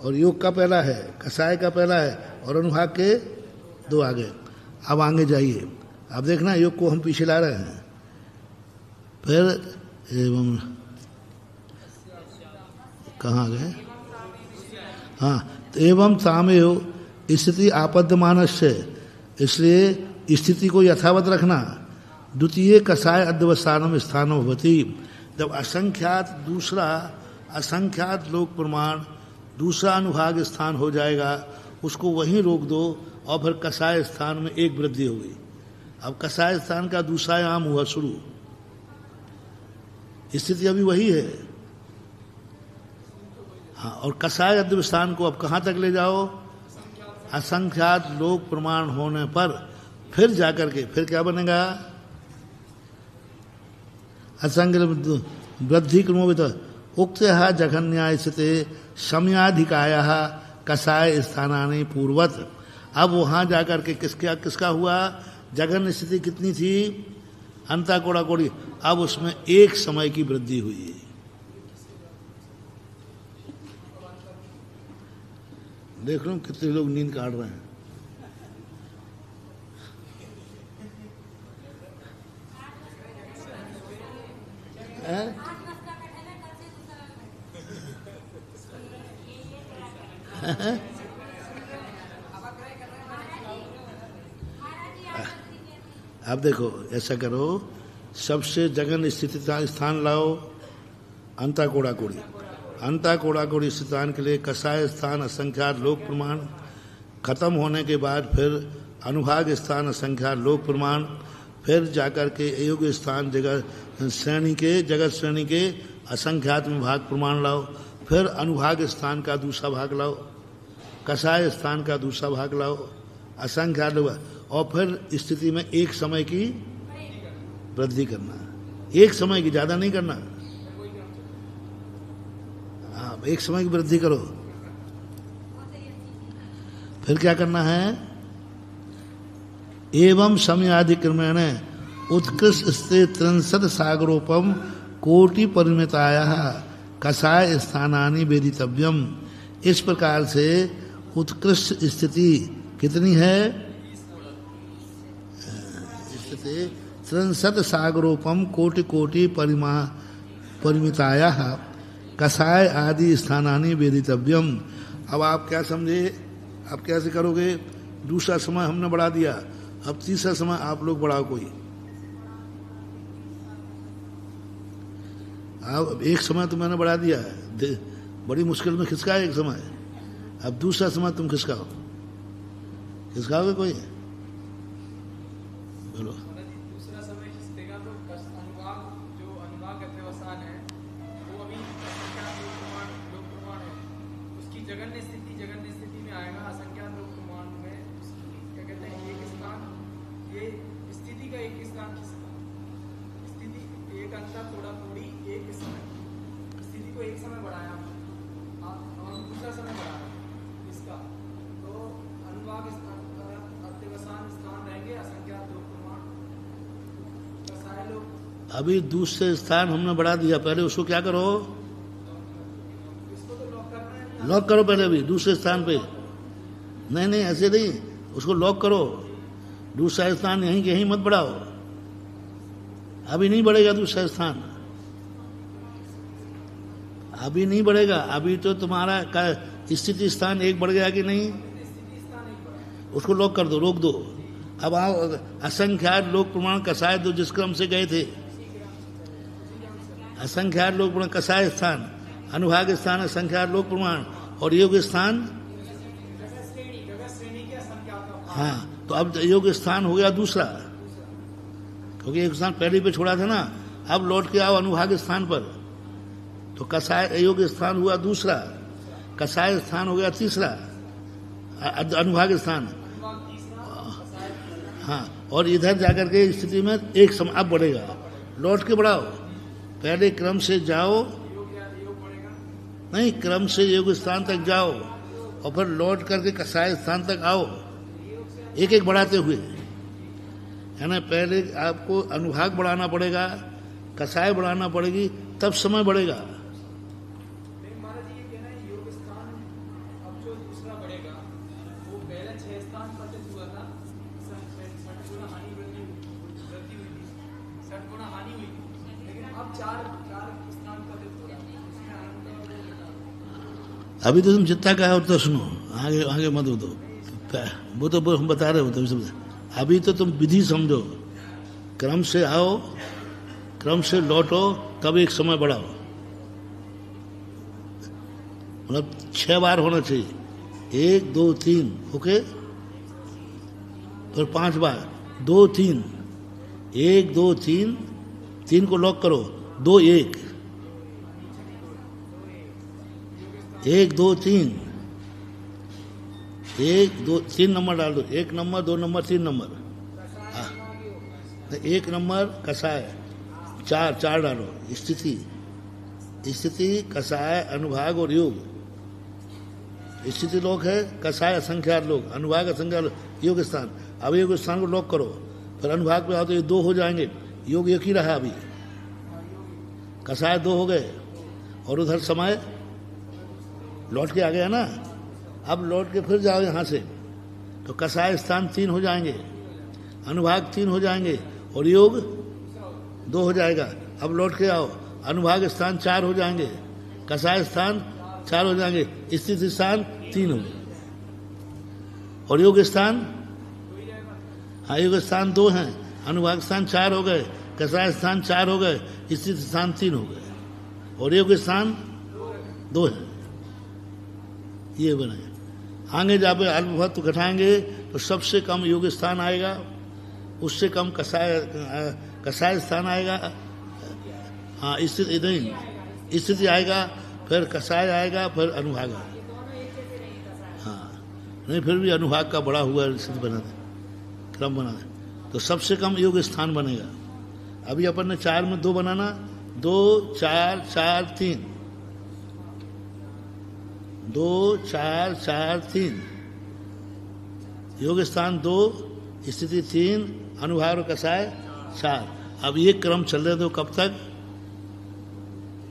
और योग का पहला है, कसाय का पहला है, और अनुभाग के दो आ गए। अब आगे जाइए, अब देखना योग को हम पीछे ला रहे हैं। फिर एवं कहाँ गए, हाँ, एवं तामेव स्थिति आपद्यमानस्य, इसलिए स्थिति को यथावत रखना। द्वितीय कसाय अध्यवस्थानम स्थानम भवति, जब असंख्यात दूसरा असंख्यात लोक प्रमाण दूसरा अनुभाग स्थान हो जाएगा, उसको वहीं रोक दो, और फिर कसाय स्थान में एक वृद्धि हो गई। अब कसाय स्थान का दूसरा आयाम हुआ शुरू, स्थिति अभी वही है। हाँ, और कसाय अध्यवस्थान को अब कहाँ तक ले जाओ, असंख्यात लोक प्रमाण होने पर फिर जाकर के फिर क्या बनेगा, असंख्य वृद्धि क्रमोवित उक्त जघन्याय स्थिति समयाधिकाय कसाय स्थानानि पूर्वत। अब वहां जाकर के किसका हुआ, जघन्य स्थिति कितनी थी, अंताकोड़ा कोड़ी, अब उसमें एक समय की वृद्धि हुई। देख लो कितने लोग नींद काट रहे हैं। अब देखो, ऐसा करो, सबसे जघन्य स्थिति स्थान लाओ, अंता कोड़ाकोड़ी, अंता कोड़ाकोड़ी स्थान के लिए कसाय स्थान असंख्यात लोक प्रमाण, खत्म होने के बाद फिर अनुभाग स्थान असंख्यात लोक प्रमाण, फिर जाकर के अयोग्य स्थान जगत श्रेणी के असंख्यात में भाग प्रमाण लाओ, फिर अनुभाग स्थान का दूसरा भाग लाओ, कसाय स्थान का दूसरा भाग लाओ, असंख्यात और फिर स्थिति में एक समय की वृद्धि करना, एक समय की, ज्यादा नहीं करना। हाँ, एक समय की वृद्धि करो। फिर क्या करना है? एवं समयाधिक्रमेण उत्कृष्ट स्थिति 63 सागरोपम कोटि परिमिताया कसाय स्थानानि वेदितव्यम। इस प्रकार से उत्कृष्ट स्थिति कितनी है? स्थिति 63 सागरोपम कोटि कोटि परिमिताया कसाय आदि स्थानानि वेदितव्यम। अब आप क्या समझे? आप कैसे करोगे? दूसरा समय हमने बढ़ा दिया, अब तीसरा समय आप लोग बढ़ाओ कोई। अब एक समय तो मैंने बढ़ा दिया है, बड़ी मुश्किल में खिसका एक समय, अब दूसरा समय तुम खिसकाओ। खिसकाओगे कोई? बोलो। दूसरा समय खिसकेगा तो अनुभाग जो अनुभाग अध्यवसान है वो अभी असंख्यात लोक प्रमाण है, उसकी जगन्य स्थिति में आएगा। असंख्यात लोक प्रमाण में क्या कहते हैं, एक स्थान, ये स्थिति का एक स्थान खिसका, स्थिति एक अंता कोड़ाकोड़ी एक समय, स्थिति को एक समय बढ़ाया, हम दूसरा समय बढ़ाया इसका, तो अनुभाग अत्यवसान स्थान रहेंगे असंख्यात लोक प्रमाण, कसाय लोग। अभी दूसरे स्थान हमने बढ़ा दिया, पहले उसको क्या करो? इसको तो लॉक करना है। लॉक करो पहले भी दूसरे स्थान पे। नहीं ऐसे नहीं, उसको लॉक करो। दूसरा स्थान यहीं के यहीं मत बढ़ाओ, अभी नहीं बढ़ेगा दूसरा स्थान, अभी नहीं बढ़ेगा। अभी तो तुम्हारा स्थिति स्थान एक बढ़ गया कि नहीं? उसको लॉक कर दो, रोक दो। अब आओ असंख्यात लोक प्रमाण कसाय दो, जिस क्रम से गए थे। असंख्यात लोक प्रमाण कसाय स्थान, अनुभाग स्थान असंख्यात लोक प्रमाण और योग स्थान। हाँ, तो अब योग स्थान हो गया दूसरा, क्योंकि एक स्थान पहले पे छोड़ा था ना। अब लौट के आओ अनुभाग स्थान पर, तो कसाय योग स्थान हुआ दूसरा, कसाय स्थान हो गया तीसरा, अनुभाग स्थान। हाँ, और इधर जाकर के स्थिति में एक समय अब बढ़ेगा, लौट के बढ़ाओ। पहले क्रम से जाओ, नहीं क्रम से योग स्थान तक जाओ और फिर लौट करके कसाय स्थान तक आओ, एक एक बढ़ाते हुए। है ना, पहले आपको अनुभाग बढ़ाना पड़ेगा, कसाय बढ़ाना पड़ेगी, तब समय बढ़ेगा। महाराज ये कहना है योग स्थान अब जो दूसरा बढ़ेगा वो पहले 6 स्थान पतित हुआ था, 60 गुना हानि वृद्धि हुई थी, 60 गुना हानि हुई थी, लेकिन अब 4 स्थान पतित हो रहा है, इसमें आनंद। अभी तो तुम जितना कहा उतना सुनो, आगे आगे मत हो दो, वो तो हम बता रहे हो तुम समझ। अभी तो तुम विधि समझो, क्रम से आओ, क्रम से लौटो, तब एक समय बढ़ाओ। मतलब 6 बार होना चाहिए, 1 2 3, ओके। फिर 5 बार, 2 3, 1 2 3, 3 को लॉक करो, 2 1, 1 2 3, 1 2 3 नंबर डाल दो, 1 नंबर 2 नंबर 3 नंबर, 1 नंबर कसाय, 4 डालो, स्थिति कसाय अनुभाग और योग। स्थिति लोक है, कसाय असंख्यात लोक, अनुभाग असंख्यात लोक, योग स्थान। अब योग स्थान को लॉक करो, फिर अनुभाग पे आओ तो ये 2 हो जाएंगे, योग एक ही रहा, अभी कसाय 2 हो गए, और उधर समय लौट के आ गया ना। अब लौट के फिर जाओ यहाँ से, तो कसाय स्थान 3 हो जाएंगे, अनुभाग 3 हो जाएंगे और योग 2 हो जाएगा। अब लौट के आओ, अनुभाग स्थान 4 हो जाएंगे, कसाय स्थान 4 हो जाएंगे, स्थिति स्थान 3 हो गए और योग स्थान, हाँ योग स्थान 2 हैं, अनुभाग स्थान 4 हो गए, कसाय स्थान 4 हो गए, स्थिति स्थान 3 हो गए। और योग स्थान 2 है, ये बने। आगे जाके अल्पभत्व घटाएंगे तो सबसे कम योग स्थान आएगा, उससे कम कसाय स्थान आएगा, हाँ स्थिति नहीं, स्थिति आएगा, फिर कसाय आएगा, फिर अनुभाग आएगा। हाँ नहीं, फिर भी अनुभाग का बड़ा हुआ स्थिति बना दे, क्रम बना दे, तो सबसे कम योग स्थान बनेगा। अभी अपन ने 4 में 2 बनाना, 2 4 4 3, 2 4 4 3, योग स्थान 2, स्थिति 3, अनुभाग और कसाय 4। अब ये क्रम चल रहे तो कब तक?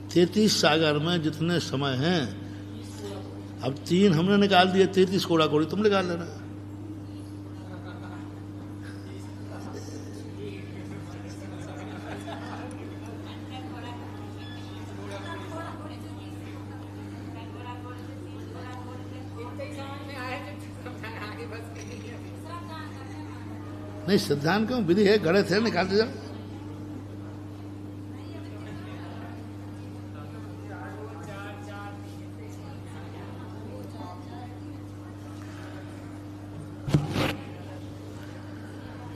33 सागर में जितने समय हैं, अब 3 हमने निकाल दिए, 33 कोड़ा कोड़ी तुम निकाल लेना। नहीं सिद्धांत क्यों, विधि है, गणित है, निकालते जाओ।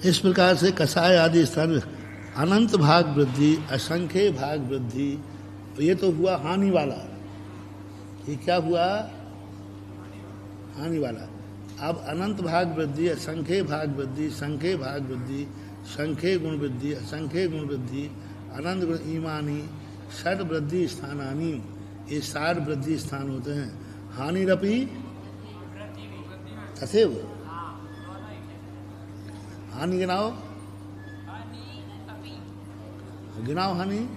इस प्रकार से कसाय आदि स्थान में अनंत भाग वृद्धि, असंख्य भाग वृद्धि, ये तो हुआ हानि वाला। ये क्या हुआ? हानि वाला। अब अनंत भाग वृद्धि, असंख्य भाग वृद्धि, संख्य भाग वृद्धि, संख्य गुण वृद्धि, असंख्य गुण वृद्धि, अनंत गुण ईमानी, षड वृद्धि स्थानानी, ये 60 वृद्धि स्थान होते हैं। हानि रपी तथैव, हानि गिनाओ, गिनाओ हानि।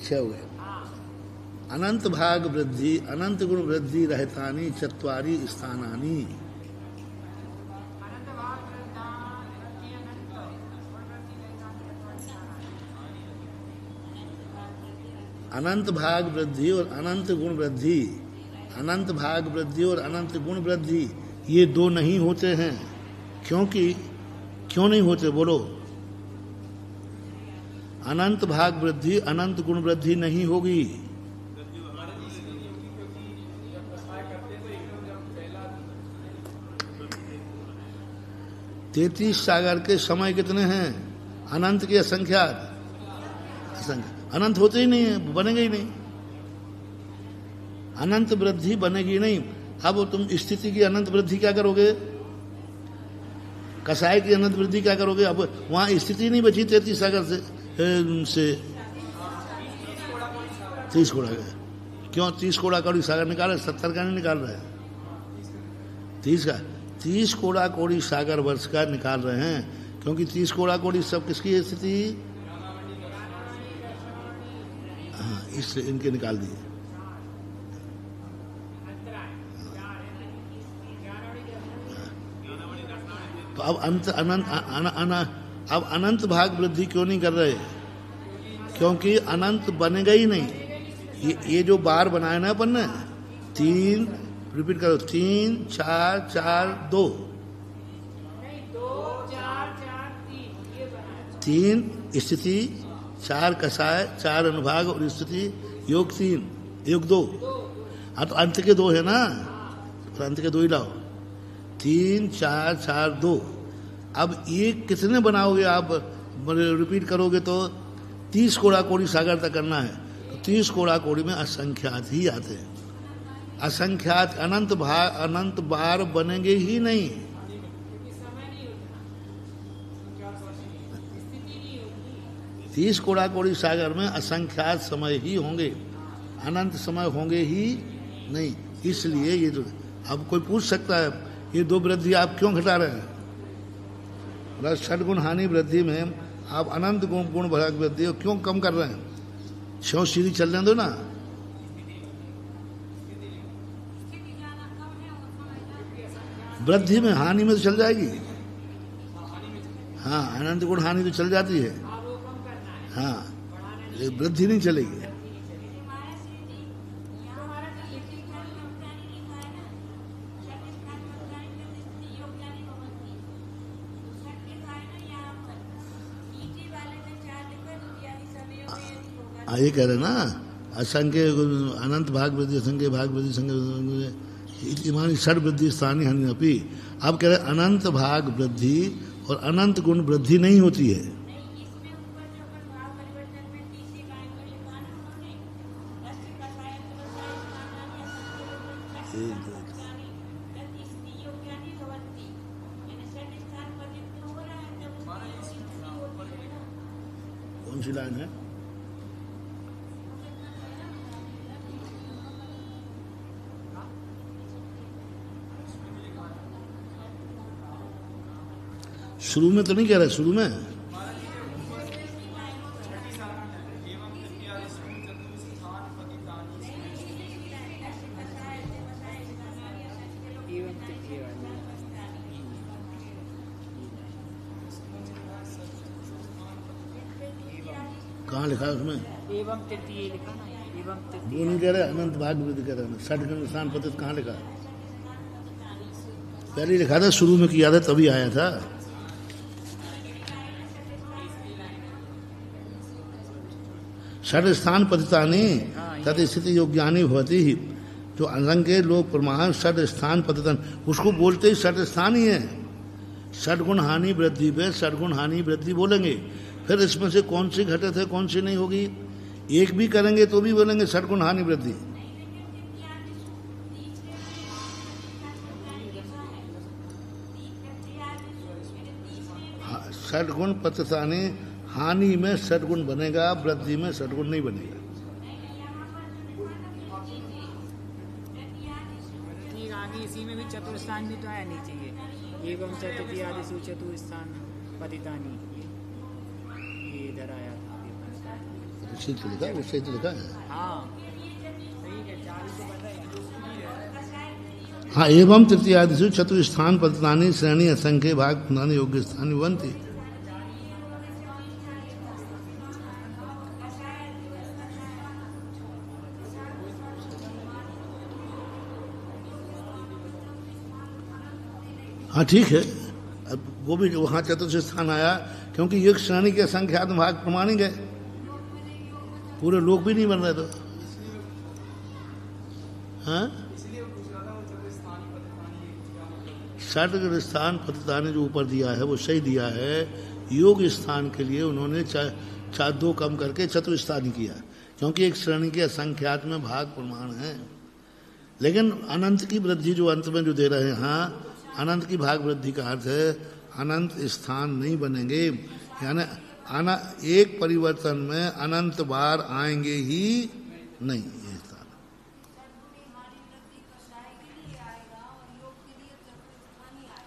छह हुए। अनंत भाग वृद्धि, अनंत गुण वृद्धि रहतानी, चत्वारी स्थानानी। अनंत भाग वृद्धि और अनंत गुण वृद्धि, अनंत भाग वृद्धि और अनंत गुण वृद्धि, ये 2 नहीं होते हैं। क्योंकि क्यों नहीं होते बोलो? अनंत भाग वृद्धि, अनंत गुण वृद्धि नहीं होगी। तैतीस सागर के समय कितने हैं? अनंत के असंख्यात? अनंत होते ही नहीं है, बनेंगे ही नहीं। अनंत वृद्धि बनेगी नहीं। अब तुम स्थिति की अनंत वृद्धि क्या करोगे? कसाय की अनंत वृद्धि क्या करोगे? अब वहां स्थिति नहीं बची 33 सागर से 30 कोड़ा का। क्यों 30 कोड़ा कौड़ी सागर निकाल रहे? 70 का नहीं निकाल रहे हैं, 30 का। 30 कोड़ा कौड़ी सागर वर्ष का निकाल रहे हैं, क्योंकि 30 कोड़ा कौड़ी सब किसकी स्थिति? हाँ, इससे इनके निकाल दिए। तो अब अब अनंत भाग वृद्धि क्यों नहीं कर रहे? क्योंकि अनंत बनेगा ही नहीं। ये जो बार बनाए ना अपन ने, 3, रिपीट करो, 3 4 4 2, 3 स्थिति, 4 कसाय, 4 अनुभाग और स्थिति, योग 3, योग 2। हाँ तो अंत के 2 है ना, तो अंत के 2 ही लाओ। 3 4 4 2। अब ये कितने बनाओगे आप? रिपीट करोगे तो 30 कोड़ा कोड़ी सागर तक करना है, तो 30 कोड़ा कोड़ी में असंख्यात ही आते हैं। असंख्यात अनंत बार बनेंगे ही नहीं। तीस कोड़ा कोड़ी सागर में असंख्यात समय ही होंगे, अनंत समय होंगे ही नहीं। इसलिए ये जो अब कोई पूछ सकता है, ये 2 वृद्धि आप क्यों घटा रहे हैं? षडगुण हानि वृद्धि में आप अनंत गुण भाग वृद्धि क्यों कम कर रहे हैं? 6 सीढ़ी चलने दो ना। वृद्धि में, हानि में तो चल जाएगी। हाँ, अनंत गुण हानि तो चल जाती है। हाँ, वृद्धि नहीं चलेगी। ये कह रहे ना, असंख्य अनंत भाग वृद्धि, असंख्य भाग वृद्धि, संख्य इमानी षड वृद्धि स्थानीय हानि अपी। अब कह रहे अनंत भाग वृद्धि और अनंत गुण वृद्धि नहीं होती है। कौन सी लाइन है? शुरू में तो नहीं कह रहा, शुरू में कहाँ लिखा है उसमें? एवं तृतीय लिखा ना, एवं वो तृतीय। नहीं कह रहे अनंत भाग वृद्धि कह रहे हैं, षट स्थान पतित कहाँ लिखा है? पहले लिखा था, शुरू में किया था तभी आया था। षट स्थान पतितानि तद स्थिति योग्यानि भवति ही। जो असंख्य लोग प्रमाण षट स्थान पतितन, उसको बोलते ही षट स्थान ही है। षटगुण हानि वृद्धि पे षटगुण हानि वृद्धि बोलेंगे, फिर इसमें से कौन सी घटित है कौन सी नहीं होगी, एक भी करेंगे तो भी बोलेंगे षटगुण हानि वृद्धि। षटगुण पतितानि, हानि में षटगुण बनेगा, वृद्धि में षटगुण नहीं बनेगा। ठीक, आगे इसी में भी चतुर्स्थान भी तो आया नीचे ये, एवं तृतीयादिषु चतुर्स्थान पतितानि, ये इधर आया था। उसी तो लिखा, उससे तो लिखा है। हाँ ठीक है, चार तो बन रहे हैं। हाँ, एवं तृतीयादिषु चतुर्स्थान पतितानि श्रेणी असंख्य भाग पुनानि योग्य स्थान बनती। हाँ ठीक है, अब वो भी वहाँ चतुर्थ स्थान आया क्योंकि एक श्रेणी के संख्यात भाग प्रमाणिक है, पूरे लोग भी नहीं बन रहे तो। हाँ, षट स्थान पतितानि जो ऊपर दिया है वो सही दिया है। योग स्थान के लिए उन्होंने चार दो कम करके चतुर्स्थानी किया, क्योंकि एक श्रेणी के असंख्यात में भाग प्रमाण है। लेकिन अनंत की वृद्धि जो अंत में जो दे रहे हैं, हाँ अनंत की भाग वृद्धि का अर्थ है अनंत स्थान नहीं बनेंगे, यानी एक परिवर्तन में अनंत बार आएंगे ही नहीं ये स्थान।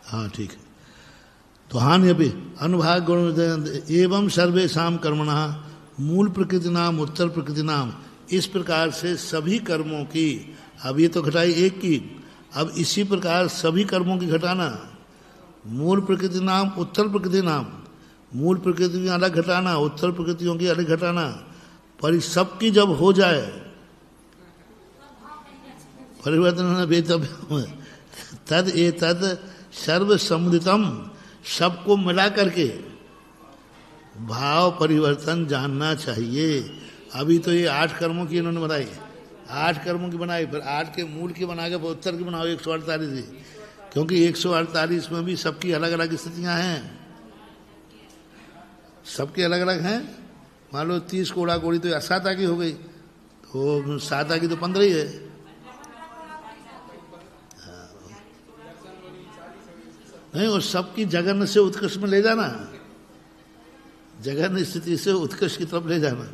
हाँ ठीक है, तो हानि अभी अनुभाग गुण एवं सर्वेशम कर्मणा मूल प्रकृति नाम उत्तर प्रकृति नाम, इस प्रकार से सभी कर्मों की, अब ये तो घटाई एक की, अब इसी प्रकार सभी कर्मों की घटाना, मूल प्रकृति नाम उत्तर प्रकृति नाम, मूल प्रकृति की अलग घटाना, उत्तर प्रकृतियों की अलग घटाना, पर सबकी जब हो जाए परिवर्तन वेतव्य तद ए तद सर्व सम्मिलितम, सबको मिला करके भाव परिवर्तन जानना चाहिए। अभी तो ये 8 कर्मों की इन्होंने बनाई, 8 कर्मों की बनाई, फिर 8 के मूल की बना के उत्तर की बनाओ 148 ही, क्योंकि 148 में भी सबकी अलग अलग स्थितियां हैं, सबकी अलग अलग हैं। मान लो 30 कोड़ा कोड़ी तो 7 की हो गई, तो 7 की तो 15 ही है। नहीं, और सबकी जघन्य से उत्कृष्ट में ले जाना, जघन्य स्थिति से उत्कृष्ट की तरफ ले जाना।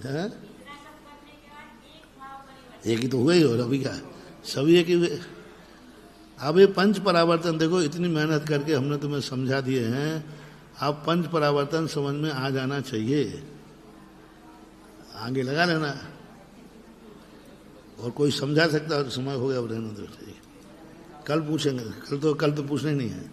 है? एक ही तो हुए ही, और अभी क्या सभी एक ही हुए। अब ये पंच परावर्तन देखो, इतनी मेहनत करके हमने तुम्हें समझा दिए हैं, अब पंच परावर्तन समझ में आ जाना चाहिए, आगे लगा लेना। और कोई समझा सकता है तो समय हो गया, अब रहना दो, ठीक, कल पूछेंगे, कल तो पूछना ही नहीं है।